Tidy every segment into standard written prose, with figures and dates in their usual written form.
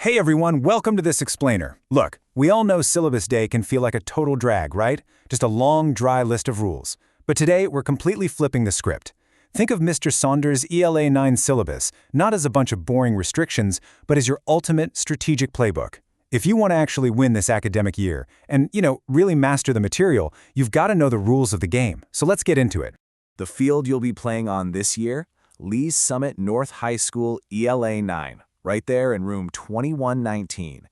Hey everyone, welcome to this explainer. Look, we all know syllabus day can feel like a total drag, right? Just a long, dry list of rules. But today, we're completely flipping the script. Think of Mr. Saunders' ELA 9 syllabus, not as a bunch of boring restrictions, but as your ultimate strategic playbook. If you want to actually win this academic year, and, really master the material, you've got to know the rules of the game. So let's get into it. The field you'll be playing on this year? Lee's Summit North High School ELA 9. Right there in room 2119.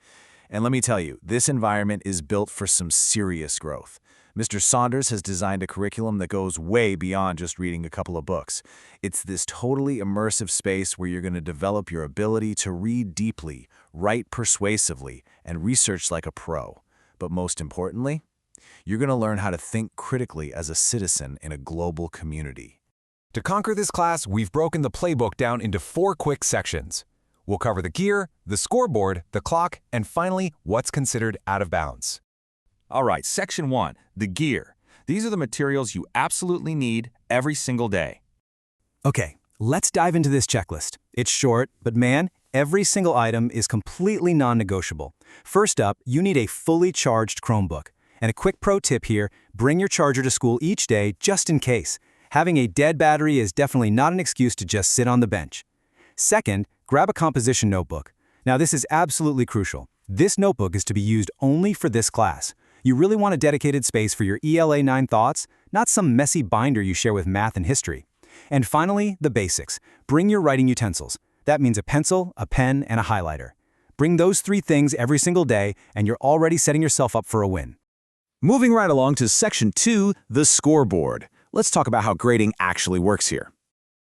And let me tell you, this environment is built for some serious growth. Mr. Saunders has designed a curriculum that goes way beyond just reading a couple of books. It's this totally immersive space where you're going to develop your ability to read deeply, write persuasively, and research like a pro. But most importantly, you're going to learn how to think critically as a citizen in a global community. To conquer this class, we've broken the playbook down into 4 quick sections. We'll cover the gear, the scoreboard, the clock, and finally, what's considered out of bounds. All right, Section 1, the gear. These are the materials you absolutely need every single day. Okay, let's dive into this checklist. It's short, but man, every single item is completely non-negotiable. First up, you need a fully charged Chromebook. And a quick pro tip here, bring your charger to school each day just in case. Having a dead battery is definitely not an excuse to just sit on the bench. Second, grab a composition notebook. Now this is absolutely crucial. This notebook is to be used only for this class. You really want a dedicated space for your ELA 9 thoughts, not some messy binder you share with math and history. And finally, the basics. Bring your writing utensils. That means a pencil, a pen, and a highlighter. Bring those 3 things every single day, and you're already setting yourself up for a win. Moving right along to Section 2, the scoreboard. Let's talk about how grading actually works here.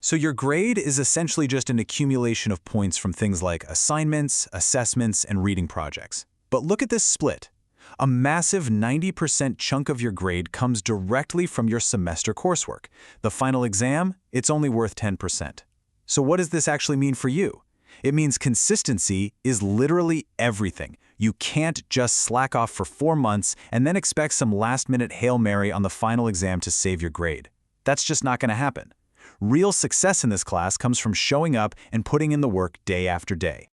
So your grade is essentially just an accumulation of points from things like assignments, assessments, and reading projects. But look at this split. A massive 90% chunk of your grade comes directly from your semester coursework. The final exam, it's only worth 10%. So what does this actually mean for you? It means consistency is literally everything. You can't just slack off for 4 months and then expect some last-minute Hail Mary on the final exam to save your grade. That's just not going to happen. Real success in this class comes from showing up and putting in the work day after day.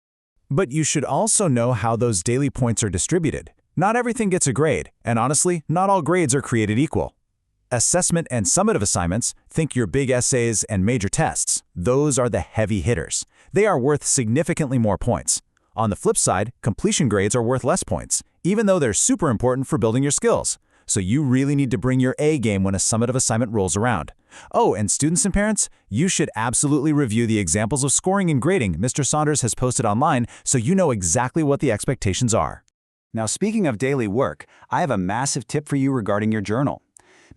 But you should also know how those daily points are distributed. Not everything gets a grade, and honestly, not all grades are created equal. Assessment and summative assignments, think your big essays and major tests, those are the heavy hitters. They are worth significantly more points. On the flip side, completion grades are worth less points, even though they're super important for building your skills. So you really need to bring your A game when a summative assignment rolls around. Oh, and students and parents, you should absolutely review the examples of scoring and grading Mr. Saunders has posted online so you know exactly what the expectations are. Now speaking of daily work, I have a massive tip for you regarding your journal.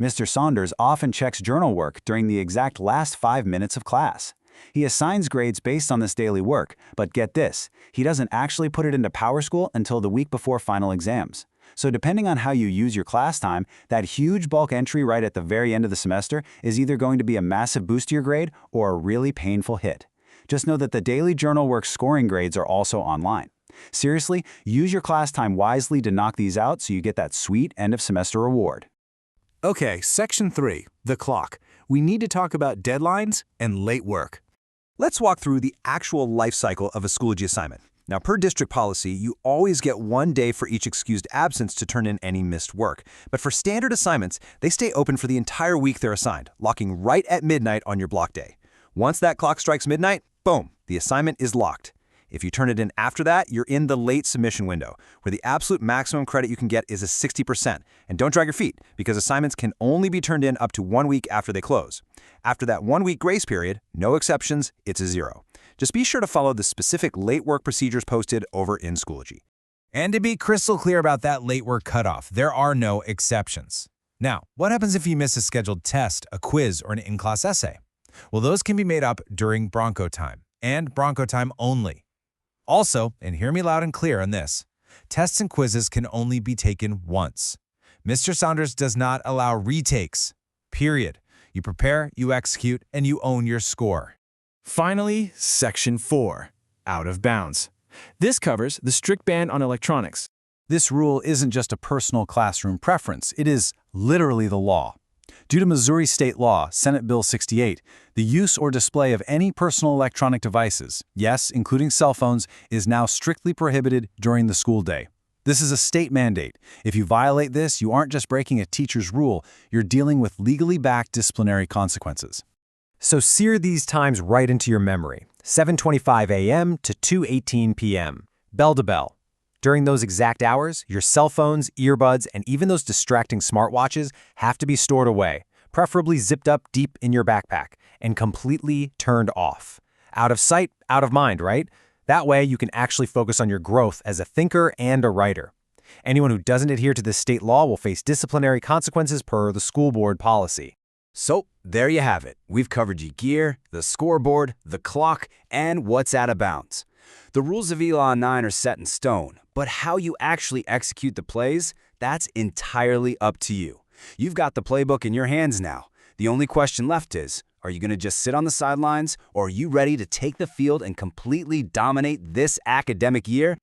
Mr. Saunders often checks journal work during the exact last 5 minutes of class. He assigns grades based on this daily work, but get this, he doesn't actually put it into PowerSchool until the week before final exams. So depending on how you use your class time, that huge bulk entry right at the very end of the semester is either going to be a massive boost to your grade or a really painful hit. Just know that the daily journal work scoring grades are also online. Seriously, use your class time wisely to knock these out so you get that sweet end of semester reward. Okay, Section 3, the clock. We need to talk about deadlines and late work. Let's walk through the actual life cycle of a Schoology assignment. Now, per district policy, you always get 1 day for each excused absence to turn in any missed work. But for standard assignments, they stay open for the entire week they're assigned, locking right at midnight on your block day. Once that clock strikes midnight, boom, the assignment is locked. If you turn it in after that, you're in the late submission window, where the absolute maximum credit you can get is a 60%. And don't drag your feet, because assignments can only be turned in up to 1 week after they close. After that 1-week grace period, no exceptions, it's a 0. Just be sure to follow the specific late work procedures posted over in Schoology. And to be crystal clear about that late work cutoff, there are no exceptions. Now, what happens if you miss a scheduled test, a quiz, or an in-class essay? Well, those can be made up during Bronco time, and Bronco time only. Also, and hear me loud and clear on this, tests and quizzes can only be taken once. Mr. Saunders does not allow retakes, period. You prepare, you execute, and you own your score. Finally, Section 4, out of bounds. This covers the strict ban on electronics. This rule isn't just a personal classroom preference, it is literally the law. Due to Missouri state law, Senate Bill 68, the use or display of any personal electronic devices, yes, including cell phones, is now strictly prohibited during the school day. This is a state mandate. If you violate this, you aren't just breaking a teacher's rule, you're dealing with legally backed disciplinary consequences. So sear these times right into your memory. 7:25 a.m. to 2:18 p.m. Bell to bell. During those exact hours, your cell phones, earbuds, and even those distracting smartwatches have to be stored away, preferably zipped up deep in your backpack, and completely turned off. Out of sight, out of mind, right? That way you can actually focus on your growth as a thinker and a writer. Anyone who doesn't adhere to this state law will face disciplinary consequences per the school board policy. So, there you have it. We've covered your gear, the scoreboard, the clock, and what's out of bounds. The rules of ELA 9 are set in stone, but how you actually execute the plays, that's entirely up to you. You've got the playbook in your hands now. The only question left is, are you going to just sit on the sidelines, or are you ready to take the field and completely dominate this academic year?